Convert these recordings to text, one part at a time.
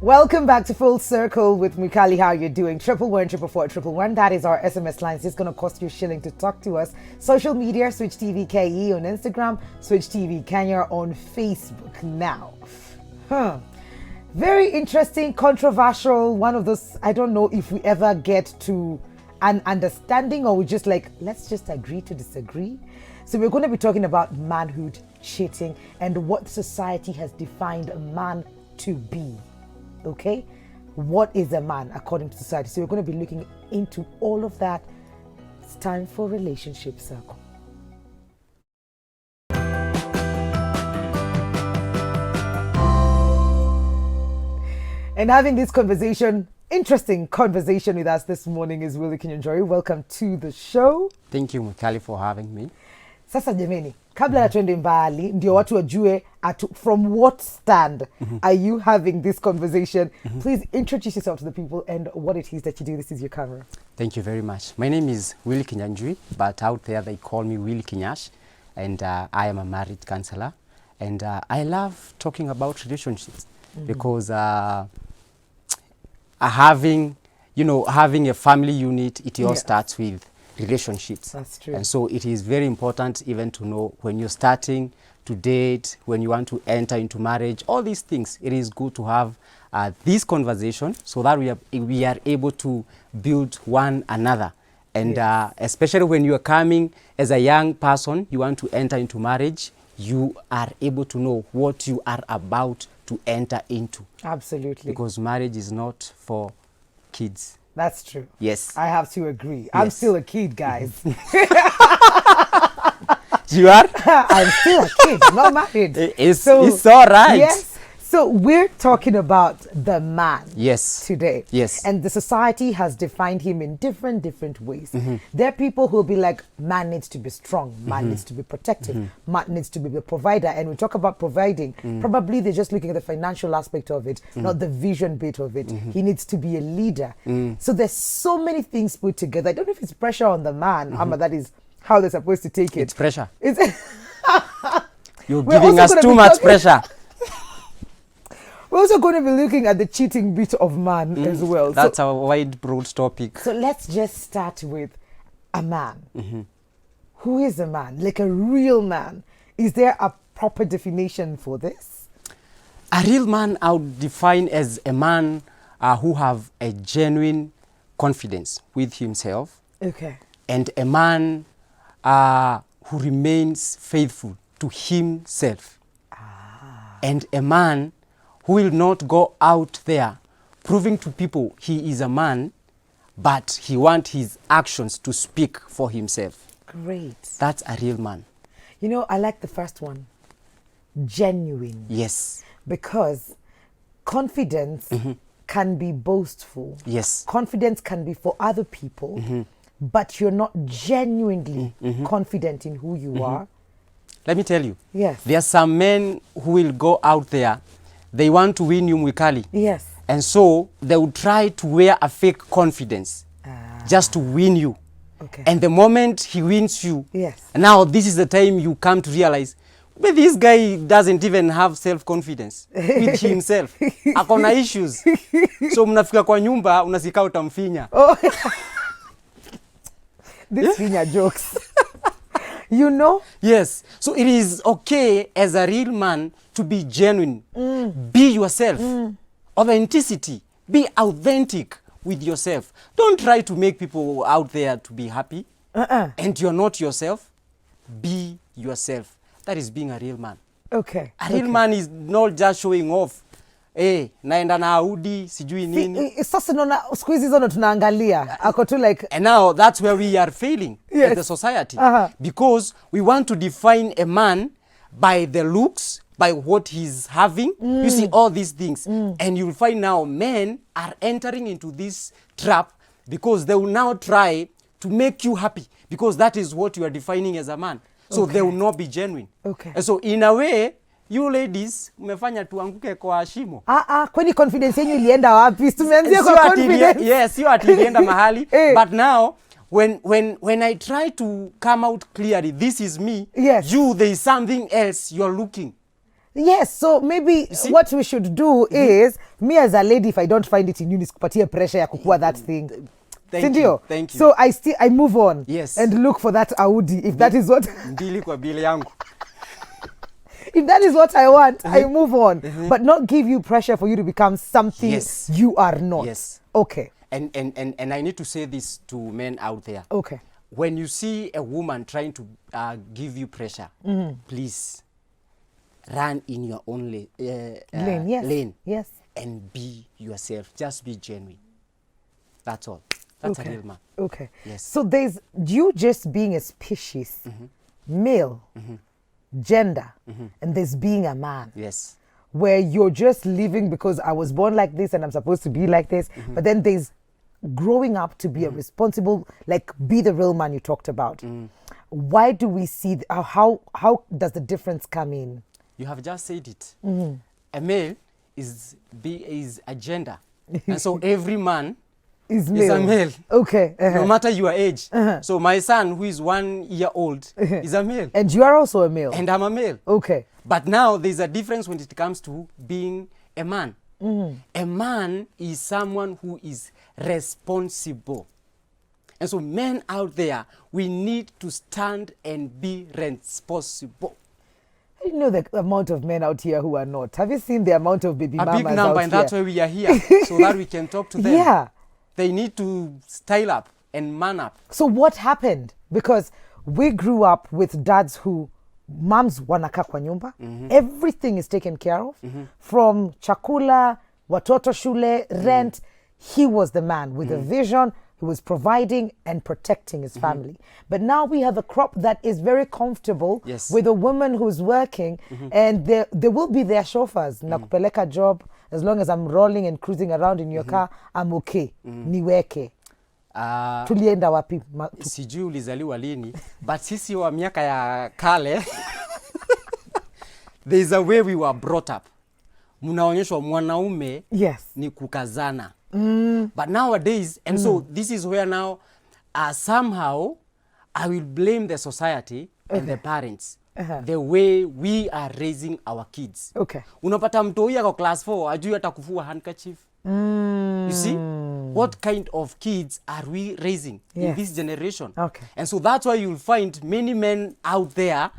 Welcome back to Full Circle with Mikali. How you doing? 111 That is our SMS line. It's going to cost you a shilling to talk to us. Social media, Switch TV KE on Instagram, Switch TV Kenya on Facebook now. Very interesting, controversial. One of those, I don't know if we ever get to an understanding or we just like, let's just agree to disagree. So we're going to be talking about manhood, cheating, and what society has defined a man to be. Okay, what is a man according to society? So we're going to be looking into all of that. It's time for Relationship Circle. And having this conversation, interesting conversation with us this morning is Willie Kinyanjori. Welcome to the show. Thank you, Mikali, for having me. Sasa jameni, kabla ya twende mbali, ndio watu wajue from what stand are you having this conversation? Please introduce yourself to the people and what it is that you do. This is your camera. Thank you very much. My name is Willie Kinyanjui, but out there they call me Willie Kinyash, and I am a married counselor. And I love talking about relationships because having a family unit, it all starts with relationships. That's true. And so it is very important even to know when you're starting to date, when you want to enter into marriage, all these things, it is good to have this conversation so that we are able to build one another. And especially when you are coming as a young person, you want to enter into marriage, you are able to know what you are about to enter into. Absolutely. Because marriage is not for kids. That's true. Yes. I have to agree. I'm still a kid, guys. You are? I'm still a kid, not married. It's all right. Yes. So we're talking about the man today. Yes. And the society has defined him in different ways. There are people who will be like, man needs to be strong, man needs to be protective, man needs to be the provider. And we talk about providing, probably they're just looking at the financial aspect of it, not the vision bit of it. He needs to be a leader. So there's so many things put together. I don't know if it's pressure on the man, but that is how they're supposed to take it. It's pressure. You're We're giving us too much pressure. We're also going to be looking at the cheating bit of man as well. That's a wide, broad topic. So let's just start with a man. Who is a man? Like a real man. Is there a proper definition for this? A real man I would define as a man who have a genuine confidence with himself. Okay. And a man who remains faithful to himself. And a man who will not go out there proving to people he is a man, but he wants his actions to speak for himself. Great. That's a real man. You know, I like the first one. Genuine. Yes. Because confidence can be boastful. Yes. Confidence can be for other people, but you're not genuinely confident in who you are. Let me tell you. Yes. There are some men who will go out there. They want to win you, Mwikali. Yes. And so they will try to wear a fake confidence just to win you. Okay. And the moment he wins you, yes. Now this is the time you come to realize, but this guy doesn't even have self-confidence with himself. Akona issues. So mnafika kwa nyumba, unasika utamfinya. Oh. This finya jokes. You know? Yes. So it is okay as a real man to be genuine. Be yourself. Authenticity. Be authentic with yourself. Don't try to make people out there to be happy. And you're not yourself. Be yourself. That is being a real man. Okay. A real man is not just showing off. Naenda na Audi, sijui nini. Sasa naona siku hizi zote tunaangalia. Ako tu like. And now that's where we are failing as the society. Because we want to define a man by the looks, by what he's having. You see all these things. And you'll find now men are entering into this trap because they will now try to make you happy because that is what you are defining as a man. So they will not be genuine. Okay. And so in a way, you ladies, umefanya tuanguke kwa shimo. Kwani confidence yenyu ilienda wapi? Tumeanzia kwa confidence. Yes, you ilienda mahali. But now, when I try to come out clearly, this is me. Yes. There is something else you're looking. Yes, so maybe what we should do is, me as a lady, if I don't find it in you, nisikupatie pressure ya kukua that thing. Thank you. Thank you. So I move on. Yes. And look for that Audi, if that is what... Mbili kwa bili yangu. If that is what I want, I move on. But not give you pressure for you to become something you are not. Yes. Okay. And I need to say this to men out there. Okay. When you see a woman trying to give you pressure, please run in your own lane. Yes. lane. Yes. And be yourself. Just be genuine. That's all. That's a real man. Okay. Yes. So there's you just being a species, male, gender, and there's being a man. Yes. Where you're just living because I was born like this and I'm supposed to be like this. But then there's growing up to be a responsible, like be the real man you talked about. Why do we see, how does the difference come in? You have just said it. A male is a gender. And so every man is a male. Okay. No matter your age. So my son, who is 1 year old, is a male. And you are also a male. And I'm a male. Okay. But now there's a difference when it comes to being a man. A man is someone who is responsible. And so men out there, we need to stand and be responsible. I didn't know the amount of men out here who are not. Have you seen the amount of baby mamas out here? A big number, and that's why we are here, so that we can talk to them. Yeah. They need to style up and man up. So what happened? Because we grew up with dads who, moms wanakaa kwa nyumba, everything is taken care of, from chakula, watoto shule, rent. He was the man with a vision. He was providing and protecting his family. But now we have a crop that is very comfortable with a woman who's working, and there will be their chauffeurs. Nakupeleka job, as long as I'm rolling and cruising around in your car, I'm okay. Niweke. Tulienda wapi? Sijui ulizaliwa lini, but sisi wa miaka ya kale, there's a way we were brought up. Munaonyeshwa mwanaume ni kukazana. But nowadays, and so this is where now somehow I will blame the society and the parents. The way we are raising our kids. Okay. Unapata mtoi kwa class 4 ajui hata kufua handkerchief. You see? What kind of kids are we raising in this generation? Okay. And so that's why you'll find many men out there,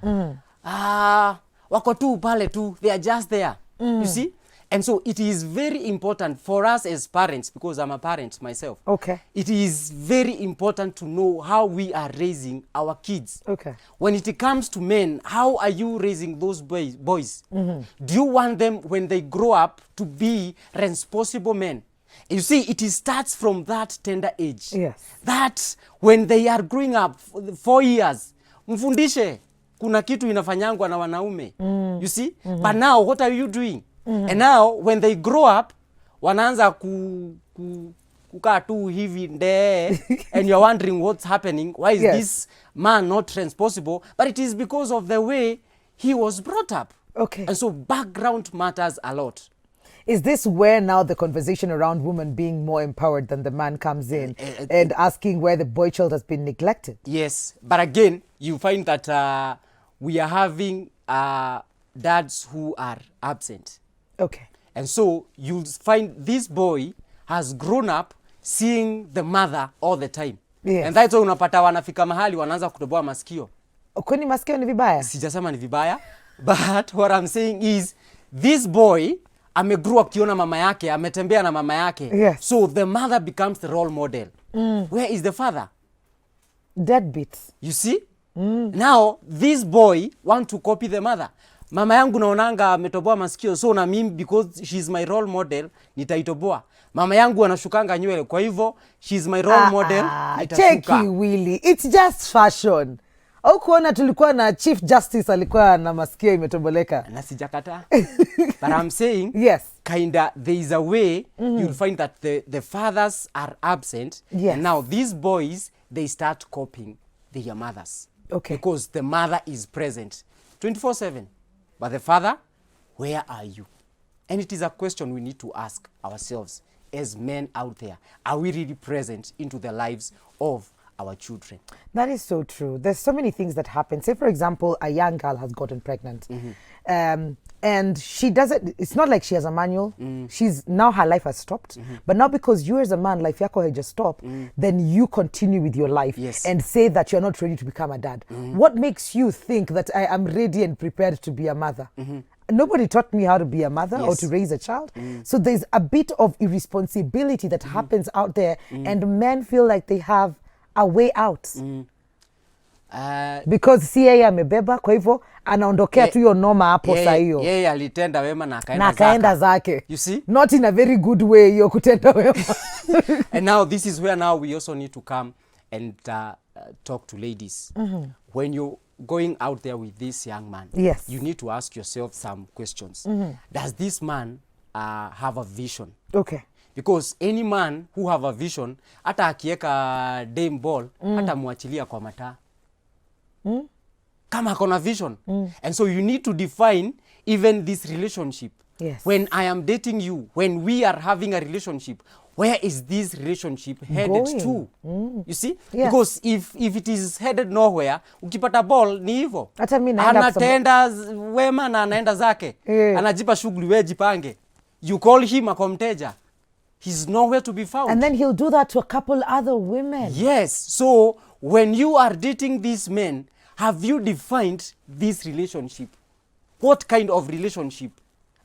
wako tu pale tu, they are just there. You see? And so it is very important for us as parents, because I'm a parent myself. Okay. It is very important to know how we are raising our kids. Okay. When it comes to men, how are you raising those boys? Do you want them, when they grow up, to be responsible men? You see, it starts from that tender age. Yes. That when they are growing up, 4 years, mfundishe, kuna kitu inafanyangwa na wanaume. You see? But now, what are you doing? And now, when they grow up, wanaanza kukaa tu hivi nde, and you're wondering what's happening. Why is this man not responsible? But it is because of the way he was brought up. Okay. And so background matters a lot. Is this where now the conversation around women being more empowered than the man comes in, and asking where the boy child has been neglected? Yes. But again, you find that we are having dads who are absent. Okay. And so you'll find this boy has grown up seeing the mother all the time. Yes. And that's why unapata wanafika mahali wanaanza kutoboa masikio. Kwani masikio ni vibaya? Sijasema ni vibaya. But what I'm saying is, this boy amegrow akiona mama yake, ametembea na mama yake. Yes. So the mother becomes the role model. Where is the father? Deadbeats. You see? Now, this boy want to copy the mother. Mama yangu naonanga ametoboa masikio, so na mimi, because she's my role model, nitaitoboa. Mama yangu anashukanga nywele, kwa hivyo she's my role model, nitasuka. Cheki Willy, it's just fashion. Au kuona tulikuwa na Chief Justice alikuwa na masikio imetoboleka. Na sijakata. But I'm saying, kinda there is a way you'll find that the fathers are absent, and now these boys, they start copying their mothers. Okay. Because the mother is present 24/7. But the father, where are you? And it is a question we need to ask ourselves as men out there. Are we really present into the lives of our children? That is so true. There's so many things that happen. Say, for example, a young girl has gotten pregnant. And she doesn't, it's not like she has a manual. She's now, her life has stopped. But now because you as a man, life yako just stopped, then you continue with your life Yes. and say that you're not ready to become a dad. What makes you think that I am ready and prepared to be a mother? Nobody taught me how to be a mother or Yes. to raise a child. So there's a bit of irresponsibility that happens out there, and men feel like they have a way out. Because si yeye amebeba, kwa hivyo anaondokea tu hiyo noma hapo saa hiyo yeye alitenda wema na na akaenda zake. You see? Not in a very good way hiyo kutenda wema. And now this is where now we also need to come and talk to ladies. When you're going out there with this young man, Yes. you need to ask yourself some questions. Does this man have a vision? Okay. Because any man who have a vision, hata akieka dame ball, hata muachilia kwa mataa. Kama akona vision. And so you need to define even this relationship. Yes. When I am dating you, when we are having a relationship, where is this relationship headed Going. to? You see? Yes. Because if it is headed nowhere, ukipata ball ni hivyo. Hata mimi naenda Anatenda wema na anaenda zake. Anajipa shughuli, wewe jipange. You call him ako mteja. He's nowhere to be found. And then he'll do that to a couple other women. Yes. So when you are dating these men, have you defined this relationship? What kind of relationship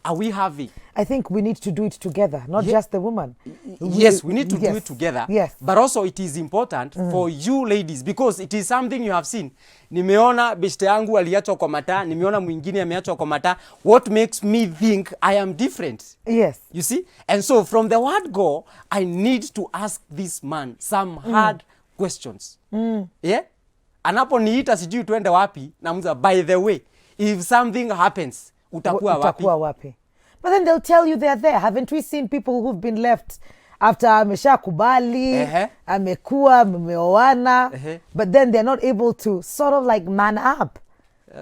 are we having? I think we need to do it together, not just the woman. Yes, we need to do it together. Yes. But also it is important for you ladies, because it is something you have seen. Nimeona beshte yangu aliachwa kwa mataa, nimeona mwingine ameachwa kwa mataa. What makes me think I am different? Yes. You see? And so from the word go, I need to ask this man some hard questions. Yeah? Anaponiita sijui tuende wapi, namuza, by the way, if something happens, utakuwa wapi? But then they'll tell you they're there. Haven't we seen people who've been left after amesha kubali, amekuwa, mmeoana, but then they're not able to sort of like man up.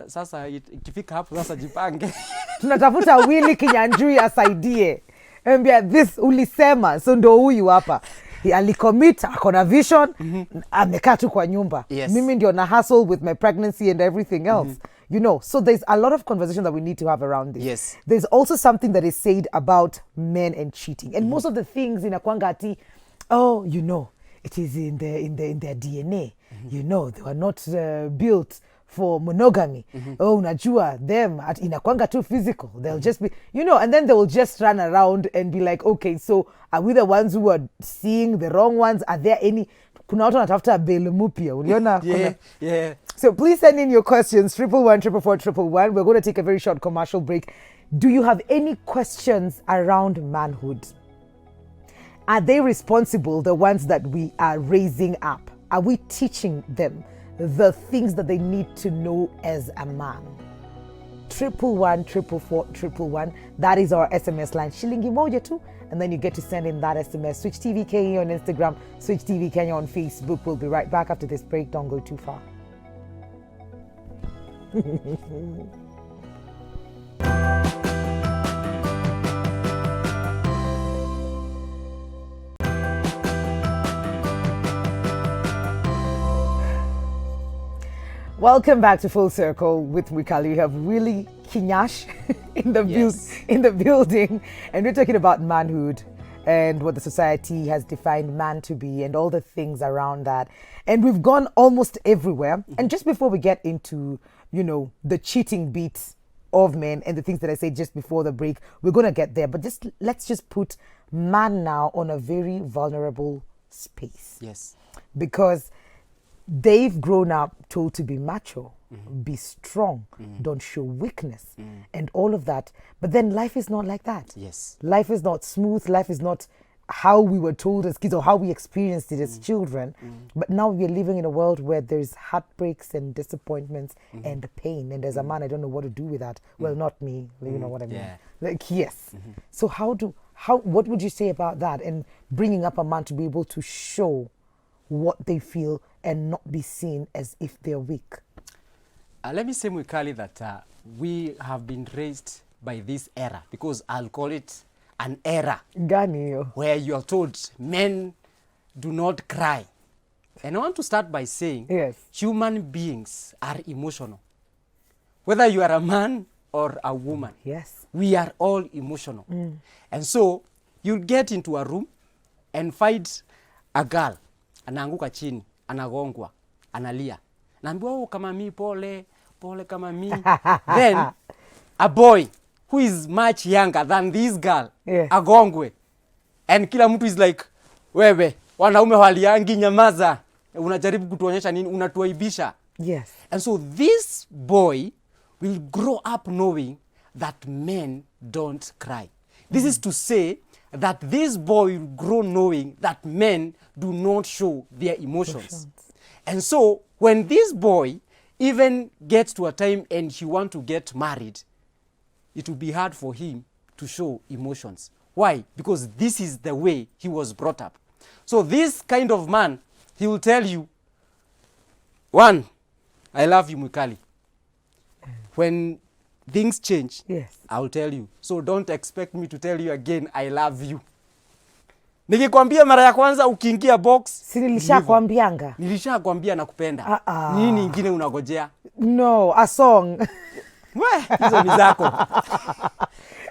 Sasa ikifika hapo sasa jipange. Tunatafuta Willy Kinyanjui asaidie. Ambia this ulisema, so ndo huyu hapa. Alicommit, akona vision, amekaa tu kwa nyumba. Yes. Mimi ndio na hustle with my pregnancy and everything else. You know, so there's a lot of conversation that we need to have around this. Yes. There's also something that is said about men and cheating. And most of the things in Akwanga ati, oh, you know, it is in their DNA. You know, they were not built for monogamy. Oh, unajua, them, inakwanga too physical. They'll just be, you know, and then they will just run around and be like, okay, so are we the ones who are seeing the wrong ones? Are there any, kuna watu wanatafuta belu mupya, uliona? Yeah. So please send in your questions, 111-444-111. We're going to take a very short commercial break. Do you have any questions around manhood? Are they responsible, the ones that we are raising up? Are we teaching them the things that they need to know as a man? 111-444-111. That is our SMS line. Shilingi moja tu. And then you get to send in that SMS. Switch TV Kenya on Instagram, Switch TV Kenya on Facebook. We'll be right back after this break. Don't go too far. Welcome back to Full Circle with Wikali. We have Willy Kinyash in the building, and we're talking about manhood and what the society has defined man to be and all the things around that. And we've gone almost everywhere. And just before we get into, you know, the cheating beats of men and the things that I said just before the break, we're going to get there. But let's just put man now on a very vulnerable space. Yes. Because they've grown up told to be macho, be strong, don't show weakness, and all of that. But then life is not like that. Yes. Life is not smooth. Life is not how we were told as kids or how we experienced it as children. But now we are living in a world where there's heartbreaks and disappointments and pain. And as a man, I don't know what to do with that. Well, not me. You know what I mean? Yeah. Like, yes. So what would you say about that and bringing up a man to be able to show what they feel and not be seen as if they're weak? Let me say, Mwikali, that we have been raised by this era, because I'll call it an era Gani yo. where you are told men do not cry. And I want to start by saying Yes. human beings are emotional. Whether you are a man or a woman, Yes. we are all emotional. And so you'll get into a room and find a girl, anaanguka chini, anagongwa, analia. Naambiwa, oh, kama mi, pole, pole kama mi. Then a boy who is much younger than this girl, agongwe. And kila mtu is like, wewe, wanaume waliangi, nyamaza. Unajaribu kutuonyesha nini, unatuaibisha. Yes. And so this boy will grow up knowing that men don't cry. This is to say that this boy will grow knowing that men do not show their emotions. And so when this boy even gets to a time and he wants to get married, it will be hard for him to show emotions. Why? Because this is the way he was brought up. So this kind of man, he will tell you, one, I love you, Mukali. When things change, yes, I will tell you. So don't expect me to tell you again, I love you. Nikikwambia mara ya kwanza ukiingia box, si nilishakwambianga. Nilishakwambia nakupenda. Nini ingine unagojea? No, a song. Hizo ni zako.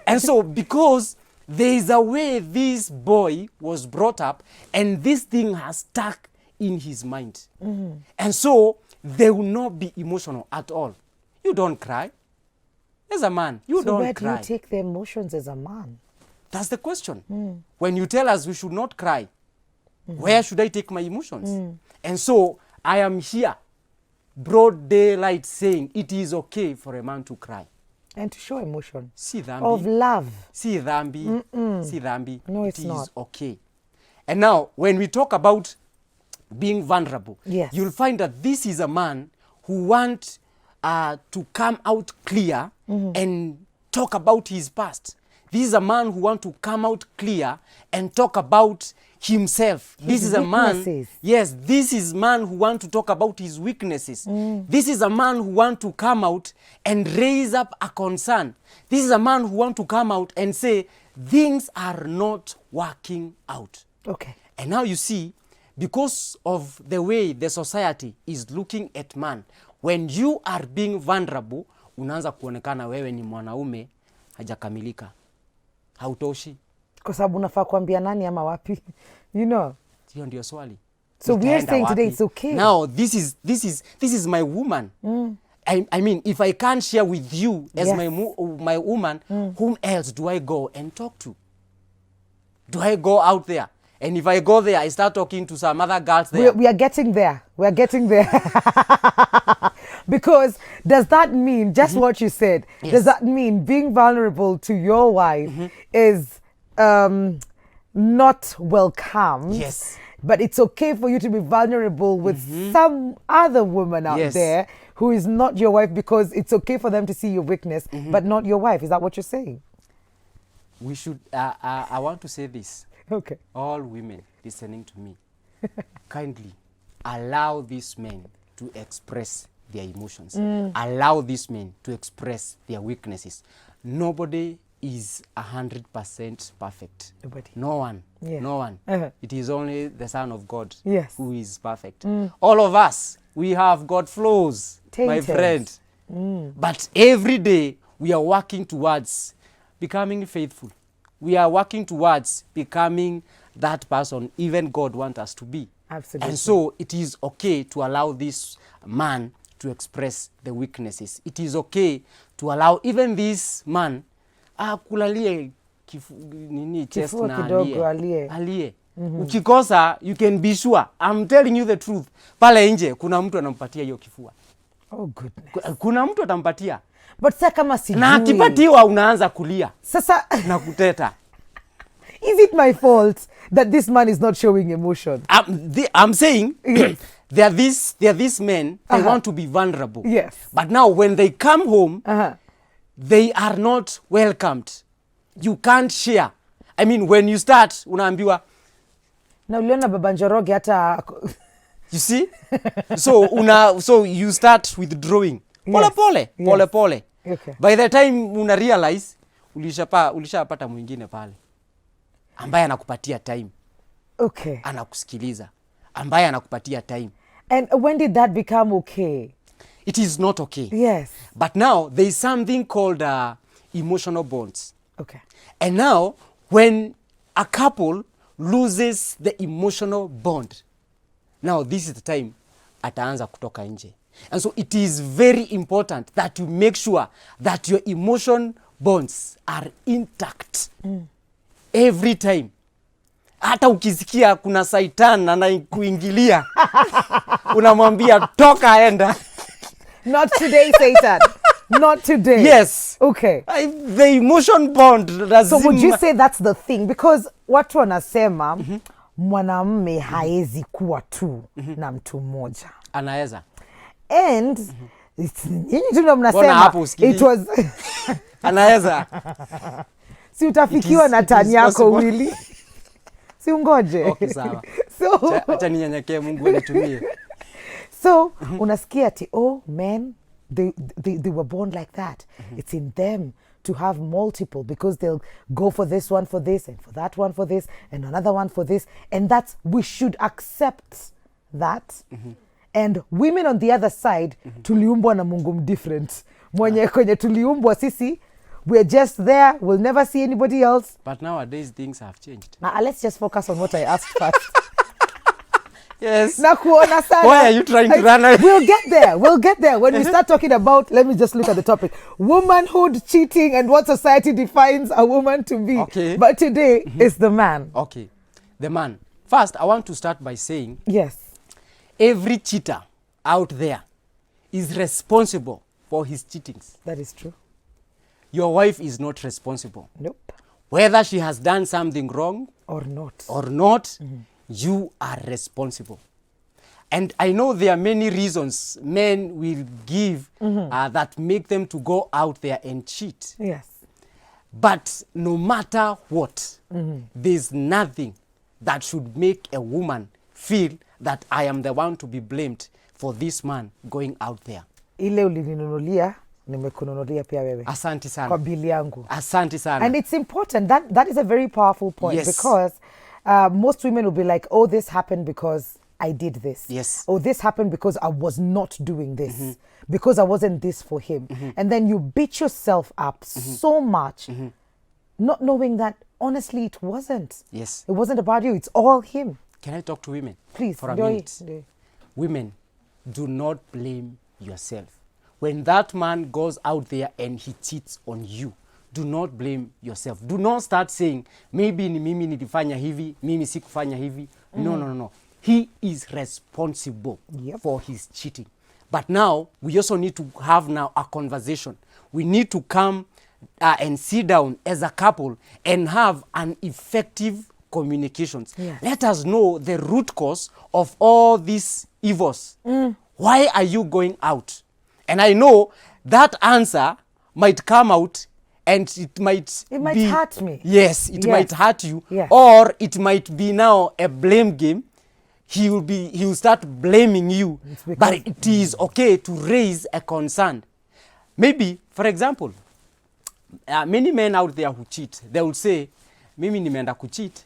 And so because there is a way this boy was brought up and this thing has stuck in his mind. And so they will not be emotional at all. You don't cry. As a man, you don't cry. So where do you take the emotions as a man? That's the question. When you tell us we should not cry, where should I take my emotions? And so I am here, broad daylight, saying it is okay for a man to cry. And to show emotion. Si dhambi. Of love. Si dhambi. Si dhambi. No, it's not. It is not. okay. And now, when we talk about being vulnerable, yes, you'll find that this is a man who wants to come out clear and talk about his past. This is a man who wants to come out clear and talk about himself. This is a man, yes, this is man who wants to talk about his weaknesses. This is a man who wants to come out and raise up a concern. This is a man who wants to come out and say, things are not working out. Okay. And now you see, because of the way the society is looking at man, when you are being vulnerable, unaanza kuonekana wewe ni mwanaume hajakamilika. Hautoshi. Kwa sababu unafaa kuambia nani ama wapi? You know. Hiyo ndio swali. So we are saying today it's okay. Now this is my woman. I mean, if I can't share with you as my woman, whom else do I go and talk to? Do I go out there? And if I go there, I start talking to some other girls there. We are getting there. We are getting there. Because does that mean, just what you said, does that mean being vulnerable to your wife is not welcome? Yes. But it's okay for you to be vulnerable with some other woman out there who is not your wife, because it's okay for them to see your weakness, but not your wife. Is that what you're saying? We should, I want to say this. Okay. All women listening to me, kindly allow these men to express their emotions. Allow these men to express their weaknesses. Nobody is 100% perfect. Nobody. No one. Yeah. No one. It is only the Son of God who is perfect. All of us, we have got flaws, my friend. But every day we are working towards becoming faithful. We are working towards becoming that person even God wants us to be. Absolutely. And so it is okay to allow this man to express the weaknesses. It is okay to allow even this man kulalie chest na alie. Ukikosa, you can be sure. I'm telling you the truth. Pale nje kuna mtu anampatia hiyo kifua. Oh goodness. Kuna mtu atampatia. But sasa kama sijui. Na akipatiwa unaanza kulia. Sasa na kuteta. Is it my fault that this man is not showing emotion? I'm saying there are these men, they want to be vulnerable. Yes. But now when they come home, they are not welcomed. You can't share. I mean, when you start, unaambiwa. Na uliona Baba Njoroge hata. You see? So you start withdrawing. Pole pole. Okay. By the time una realize, ulishapata mwingine pale. Ambaye anakupatia time. Okay. Anakusikiliza. Ambaye anakupatia time. And when did that become okay? It is not okay. Yes. But now there is something called emotional bonds. Okay. And now when a couple loses the emotional bond, now this is the time ataanza kutoka nje. And so it is very important that you make sure that your emotion bonds are intact every time. Hata ukisikia kuna saitan anakuingilia unamwambia toka enda. Not today, Satan. Not today. Yes. Okay. The emotion bond lazima. So would you say that's the thing? Because watu wanasema mwanamume haezi kuwa tu na mtu mmoja. Anaweza. And nyinyi tu ndo Mbona mnasema hapo usikii? it was Anaweza. si utafikiwa na tani yako possible. wili. Si ungoje. Okay, sawa. So Acha ninyenyekee Mungu anitumie. so unasikia ati men they were born like that. It's in them to have multiple because they'll go for this one for this and for that one for this and another one for this, and that's, we should accept that. And women on the other side, tuliumbwa na Mungu different. Mwenye kwenye tuliumbwa sisi, we're just there, we'll never see anybody else. But nowadays things have changed. Now let's just focus on what I asked first. Yes. Na kuona sana. Why are you trying to run away? We'll get there. When we start talking about, let me just look at the topic. Womanhood, cheating, and what society defines a woman to be. Okay. But today is the man. Okay. The man. First, I want to start by saying Yes. every cheater out there is responsible for his cheatings. That is true. Your wife is not responsible. Nope. Whether she has done something wrong Or not. or not, you are responsible. And I know there are many reasons men will give that make them to go out there and cheat. Yes. But no matter what, there's nothing that should make a woman feel that I am the one to be blamed for this man going out there. Ile ulininunulia, nimekununulia pia wewe. Asante sana. Kwa bili yangu. Asante sana. And it's important. That is a very powerful point. Yes. Because most women will be like, oh, this happened because I did this. Yes. Oh, this happened because I was not doing this. Because I wasn't this for him. And then you beat yourself up so much, not knowing that, honestly, it wasn't. Yes. It wasn't about you. It's all him. Can I talk to women? Please. For a minute. Women, do not blame yourself. When that man goes out there and he cheats on you, do not blame yourself. Do not start saying, maybe ni mimi nilifanya hivi, mimi sikufanya hivi. No. He is responsible for his cheating. But now, we also need to have now a conversation. We need to come and sit down as a couple and have an effective communications. Yes. Let us know the root cause of all these evils. Why are you going out? And I know that answer might come out and it might hurt me. Yes, it might hurt you. Yes. Or it might be now a blame game. He will start blaming you. But it is okay to raise a concern. Maybe, for example, many men out there who cheat, they will say, mimi nimeenda kucheat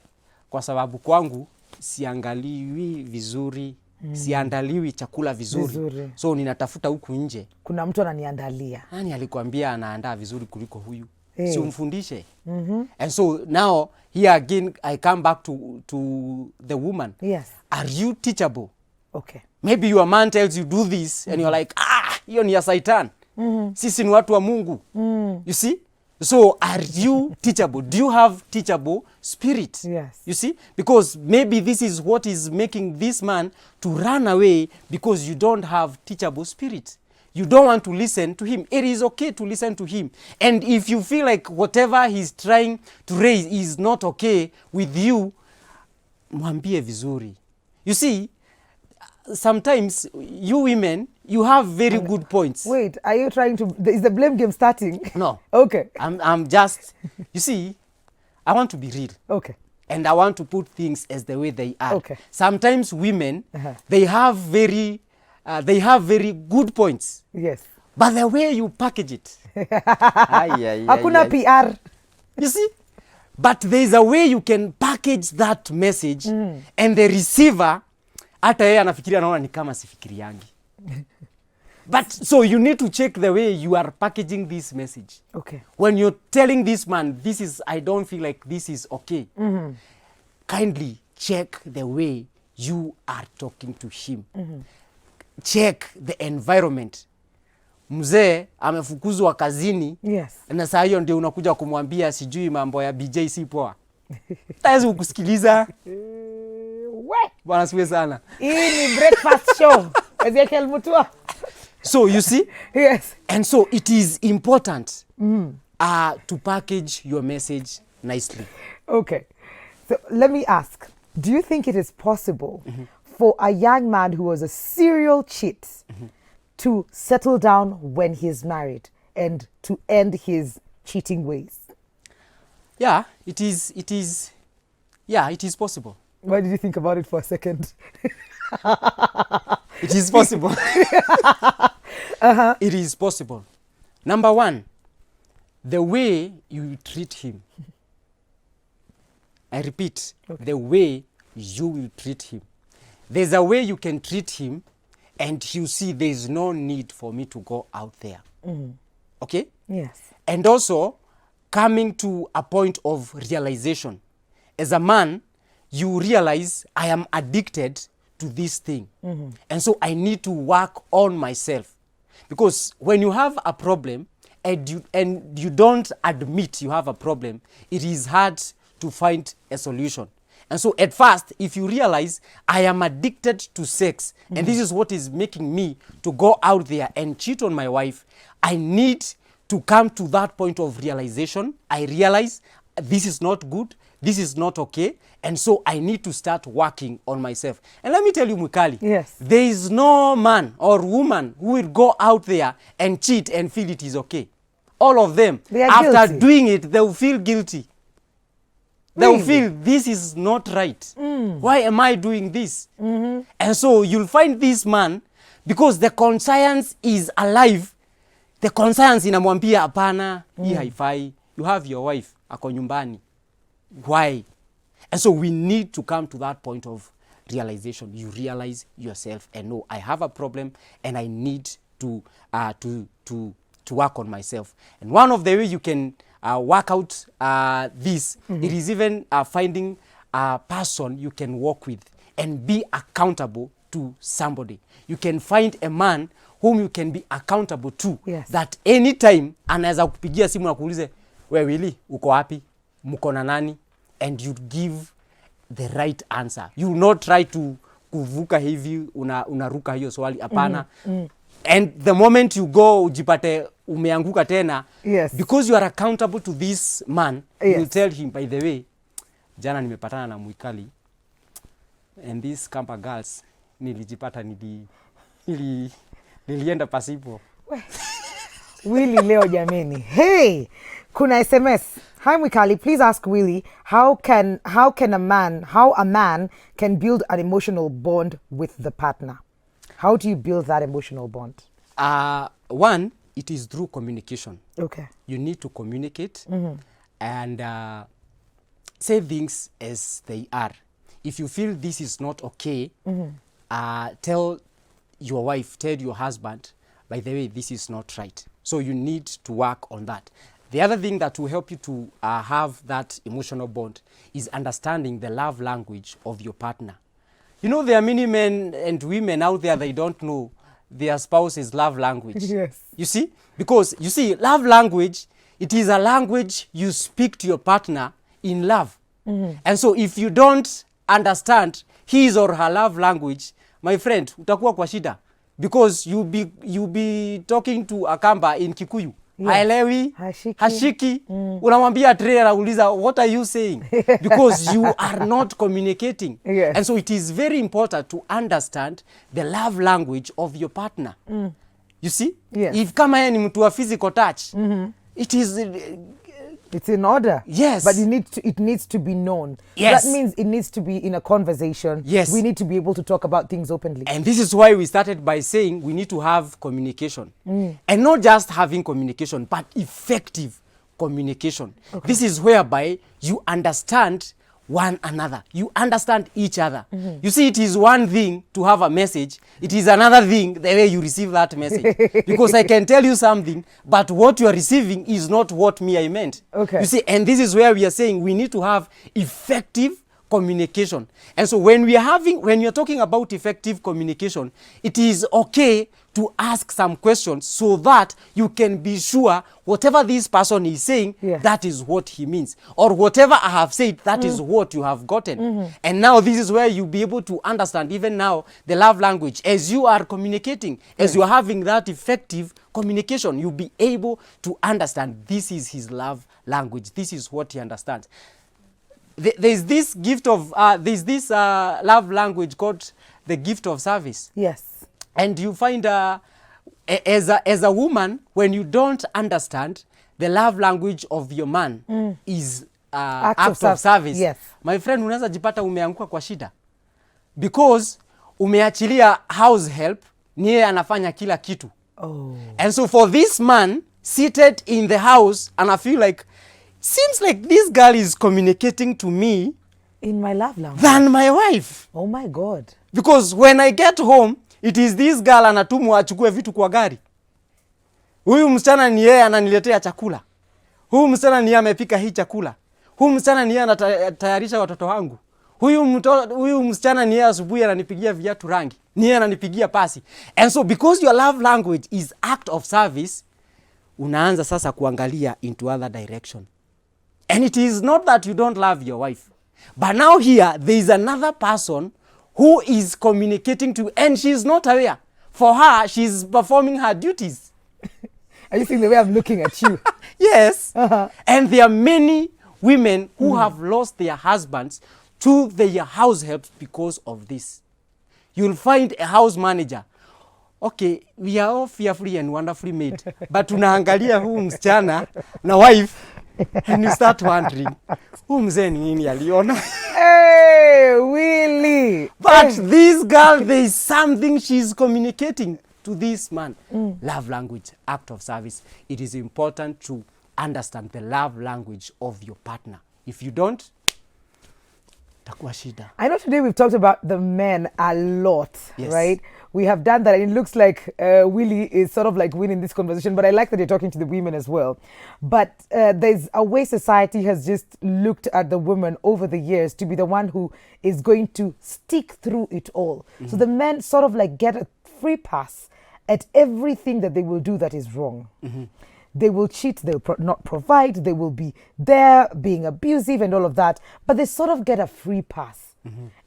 kwa sababu kwangu siangaliwi vizuri, siandaliwi chakula vizuri. So ninatafuta huku nje. Kuna mtu ananiandalia. Nani alikwambia anaandaa vizuri kuliko huyu? Si umfundishe. And so now, here again, I come back to the woman. Yes. Are you teachable? Okay. Maybe your man tells you do this and you're like, hiyo ni ya Satan. Sisi ni watu wa Mungu. You see? So are you teachable? Do you have teachable spirit? Yes. You see? Because maybe this is what is making this man to run away, because you don't have teachable spirit. You don't want to listen to him. It is okay to listen to him. And if you feel like whatever he's trying to raise is not okay with you, mwambie vizuri. You see, sometimes you women, you have very good points. Wait, are you trying to... Is the blame game starting? No. Okay. I'm just... You see, I want to be real. Okay. And I want to put things as the way they are. Okay. Sometimes women, they have very good points. Yes. But the way you package it. Hakuna PR. You see? But there's a way you can package that message and the receiver, hata yeye anafikiria naona ni kama sifikiri yangi. But so you need to check the way you are packaging this message. Okay. When you're telling this man, this is, I don't feel like this is okay. Kindly check the way you are talking to him. Check the environment. Mzee amefukuzwa kazini. Yes. Na saa hiyo ndio unakuja kumwambia sijui mambo ya BJ si poa. Tawezi ukusikiliza. Bwana siwe sana. Hii ni breakfast show. Ezekiel Mutua. So you see? Yes. And so it is important to package your message nicely. Okay. So let me ask, do you think it is possible for a young man who was a serial cheat to settle down when he's married and to end his cheating ways? Yeah, it is possible. Why did you think about it for a second? It is possible. It is possible. Number one, the way you treat him. I repeat, the way you will treat him. There's a way you can treat him and you see there's no need for me to go out there. Okay? Yes. And also, coming to a point of realization. As a man, you realize I am addicted to this thing. And so I need to work on myself. Because when you have a problem and you don't admit you have a problem, it is hard to find a solution. And so at first, if you realize I am addicted to sex, and this is what is making me to go out there and cheat on my wife, I need to come to that point of realization. I realize this is not good, this is not okay, and so I need to start working on myself. And let me tell you, Mukali, yes, there is no man or woman who will go out there and cheat and feel it is okay. All of them, after guilty. doing it, they will feel guilty. They will feel this is not right. Why am I doing this? And so you'll find this man, because the conscience is alive, the conscience inamwambia hapana, hii haifai. You have your wife, ako nyumbani. Why? And so we need to come to that point of realization. You realize yourself and know I have a problem and I need to work on myself. And one of the ways you can work out this, it is even finding a person you can work with and be accountable to somebody. You can find a man whom you can be accountable to. Yes. That anytime anaweza kupigia simu na kuulize, we Willy, uko wapi? Mko na nani? And you give the right answer. You will not try to kuvuka hivi, unaruka hiyo swali, hapana. And the moment you go ujipate umeanguka tena, yes, because you are accountable to this man, yes, you tell him, by the way, jana nimepatana na Mwikali and these Kampa girls nilijipata nilienda pasipo. Willy leo jameni. Hey, kuna SMS. Hi Mwikali, please ask Willy how a man can build an emotional bond with the partner. How do you build that emotional bond? One, it is through communication. Okay. You need to communicate and say things as they are. If you feel this is not okay, tell your wife, tell your husband, by the way, this is not right. So you need to work on that. The other thing that will help you to have that emotional bond is understanding the love language of your partner. You know, there are many men and women out there, they don't know their spouse's love language. Yes. You see? Because, you see, love language, it is a language you speak to your partner in love. And so if you don't understand his or her love language, my friend, utakuwa kwa shida. Because you be talking to a Kamba in Kikuyu. Yes. Haelewi, hashiki. Unamwambia trailer, uliza, what are you saying? Because you are not communicating. Yes. And so it is very important to understand the love language of your partner. You see? Yes. If kama yeye ni mtu wa physical touch, it's in order. Yes. But it needs to be known. Yes. That means it needs to be in a conversation. Yes. We need to be able to talk about things openly. And this is why we started by saying we need to have communication. And not just having communication, but effective communication. Okay. This is whereby you understand one another. You understand each other. You see, it is one thing to have a message. It is another thing the way you receive that message. Because I can tell you something, but what you are receiving is not what me I meant. Okay. You see, and this is where we are saying we need to have effective communication. And so when you're talking about effective communication, it is okay to ask some questions so that you can be sure whatever this person is saying, that is what he means. Or whatever I have said, that is what you have gotten. And now this is where you'll be able to understand even now the love language. As you are communicating, as you are having that effective communication, you'll be able to understand this is his love language. This is what he understands. There's this gift of, love language called the gift of service. Yes. And you find, as a woman, when you don't understand the love language of your man is act of service. Yes. My friend, unaweza jipata umeanguka kwa shida. Because umeachilia house help, niye anafanya kila kitu. Oh. And so for this man, seated in the house, and I feel like, seems like this girl is communicating to me in my love language than my wife. Oh my God. Because when I get home, it is this girl anatumwa achukue vitu kwa gari. Huyu msichana ni yeye ananiletea chakula. Huyu msichana ni yeye amepika hii chakula. Huyu msichana ni yeye anatayarisha watoto wangu. Huyu msichana ni yeye asubuhi ananipigia viatu rangi. Ni yeye ananipigia pasi. And so because your love language is act of service, unaanza sasa kuangalia into other direction. And it is not that you don't love your wife. But now here, there is another person who is communicating to, and she is not aware. For her, she is performing her duties. Are you seeing the way I'm looking at you? Yes. And there are many women who have lost their husbands to their house helps because of this. You'll find a house manager. Okay, we are all fearfully and wonderfully made. But unaangalia huu msichana na wife, and you start wondering, huu mzee ni nini aliona? Hey, Willie. But this girl, there is something she's communicating to this man. Love language, act of service. It is important to understand the love language of your partner. If you don't, takuwa shida. I know today we've talked about the men a lot, right? We have done that, and it looks like Willie is sort of like winning this conversation, but I like that you're talking to the women as well. But there's a way society has just looked at the woman over the years to be the one who is going to stick through it all. So the men sort of like get a free pass at everything that they will do that is wrong. They will cheat, they'll not provide, they will be there being abusive and all of that, but they sort of get a free pass.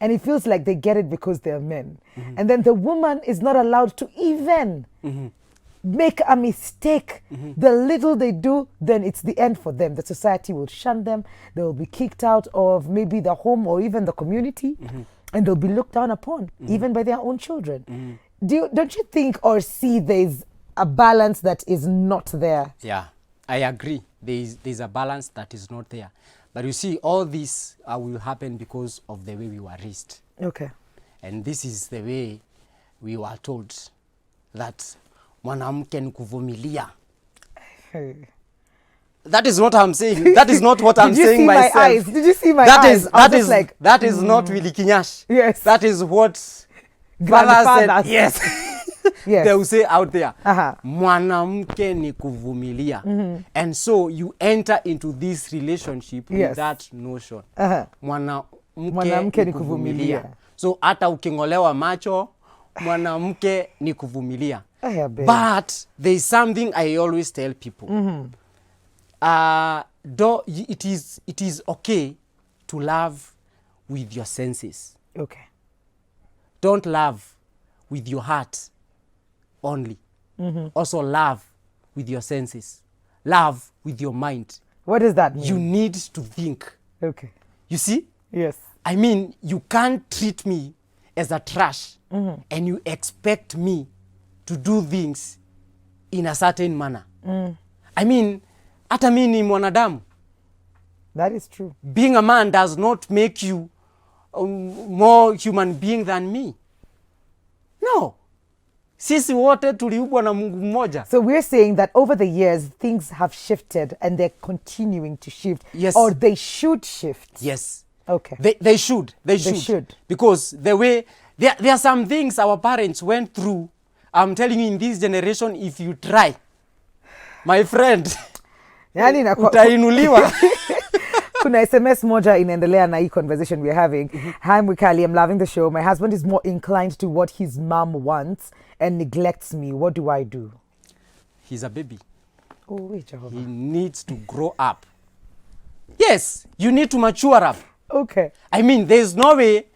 And it feels like they get it because they're men. And then the woman is not allowed to even make a mistake. The little they do, then it's the end for them. The society will shun them. They will be kicked out of maybe the home or even the community. And they'll be looked down upon, even by their own children. Don't you think or see there's a balance that is not there? Yeah, I agree. There's a balance that is not there. But you see, all this will happen because of the way we were raised. Okay. And this is the way we were told that mwanamke ni kuvumilia. That is not what I'm saying. That is not what I'm saying myself. My eyes? Did you see my eyes? That is not Willie Kinyash. Yes. That is what father said. Yes. Yes. They will say out there, mwanamke ni kuvumilia. And so you enter into this relationship with that notion. Mwanamke ni kuvumilia. So hata uking'olewa macho, mwanamke ni kuvumilia. But there is something I always tell people. It is okay to love with your senses. Okay. Don't love with your heart only. Also love with your senses. Love with your mind. What does that mean? You need to think. Okay. You see? Yes. I mean, you can't treat me as a trash and you expect me to do things in a certain manner. I mean, hata mimi ni mwanadamu. That is true. Being a man does not make you more human being than me. No. Sisi wote tuliumbwa na Mungu mmoja. So we're saying that over the years, things have shifted and they're continuing to shift. Yes. Or they should shift. Yes. Okay. They should. They should. Because the way, there are some things our parents went through. I'm telling you, in this generation, if you try, my friend, utainuliwa. Kuna SMS moja inaendelea na hii conversation we're having. Hi Mwikali, I'm loving the show. My husband is more inclined to what his mom wants and neglects me. What do I do? He's a baby. Oh, wait, Jehovah. He needs to grow up. Yes, you need to mature up. Okay. I mean, there's no way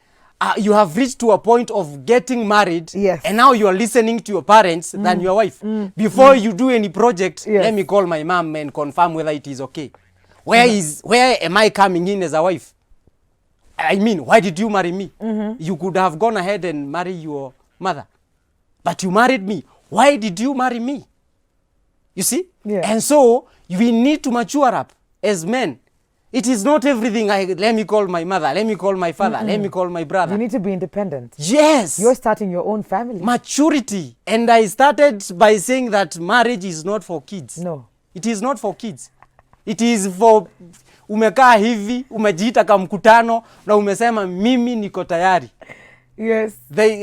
you have reached to a point of getting married, yes, and now you are listening to your parents than your wife. Before you do any project, yes, let me call my mom and confirm whether it is okay. Where am I coming in as a wife? I mean, why did you marry me? You could have gone ahead and marry your mother, but you married me. Why did you marry me? You see? Yeah. And so we need to mature up as men. It is not everything. Let me call my mother. Let me call my father. Let me call my brother. You need to be independent. Yes. You're starting your own family. Maturity. And I started by saying that marriage is not for kids. No. It is not for kids. It is for umekaa hivi, umejiita kama mkutano na umesema mimi niko tayari. Yes.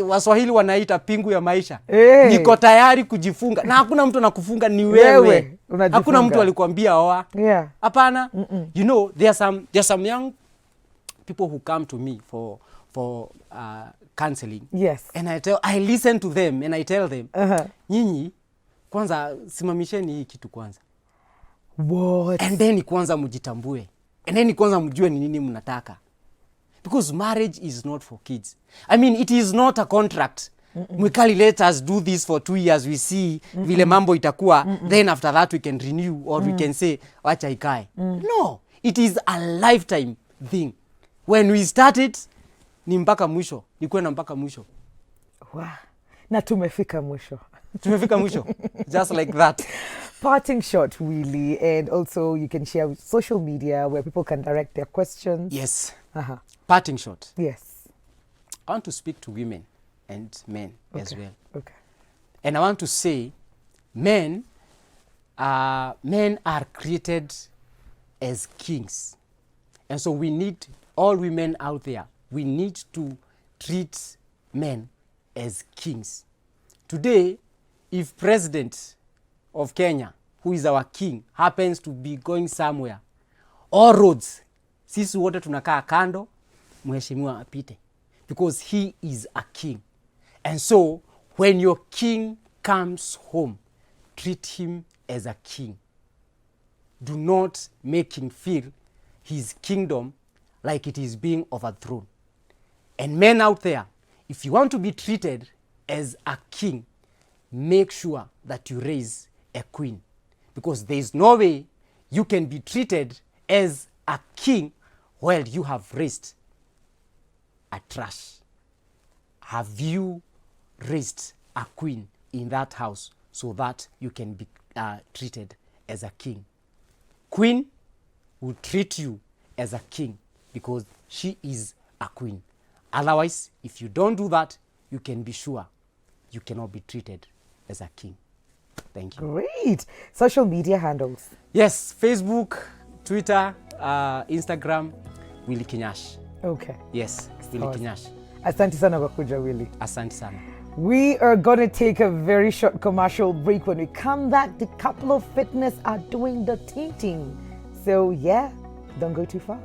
Waswahili wanaita pingu ya maisha. Hey. Niko tayari kujifunga. Na hakuna mtu anakufunga, ni wewe. Hakuna mtu alikwambia oa. Yeah. Hapana. You know, there are some young people who come to me for counseling. Yes. And I listen to them and I tell them, nyinyi kwanza simamisheni hii kitu kwanza. What? And then kwanza mjitambue. And then kwanza mjue ni nini mnataka. Because marriage is not for kids. I mean, it is not a contract. Mwikali, let us do this for 2 years. We see vile mambo itakuwa. Then after that we can renew or we can say, wacha ikae. No, it is a lifetime thing. When we start it, ni mpaka mwisho. Ni kwenda mpaka mwisho. Wow. Na tumefika mwisho. Tumefika mwisho. Just like that. Parting shot, really. And also you can share with social media where people can direct their questions. Yes. Parting shot. Yes. I want to speak to women and men as well. Okay. And I want to say, men are created as kings. And so we need, all women out there, we need to treat men as kings. Today, if President of Kenya, who is our king, happens to be going somewhere, all roads, sisi wote tunakaa kando, mheshimiwa apite. Because he is a king. And so, when your king comes home, treat him as a king. Do not make him feel his kingdom like it is being overthrown. And men out there, if you want to be treated as a king, make sure that you raise a queen. Because there is no way you can be treated as a king while you have raised a trash. Have you raised a queen in that house so that you can be treated as a king? Queen will treat you as a king because she is a queen. Otherwise, if you don't do that, you can be sure you cannot be treated as a king. Thank you. Great. Social media handles. Yes, Facebook, Twitter, Instagram, Willy Kinyash. Okay. Yes, Willy Kinyash. Asante sana kwa kuja, Willy. Asante sana. We are going to take a very short commercial break. When we come back, the couple of fitness are doing the ting. So yeah, don't go too far.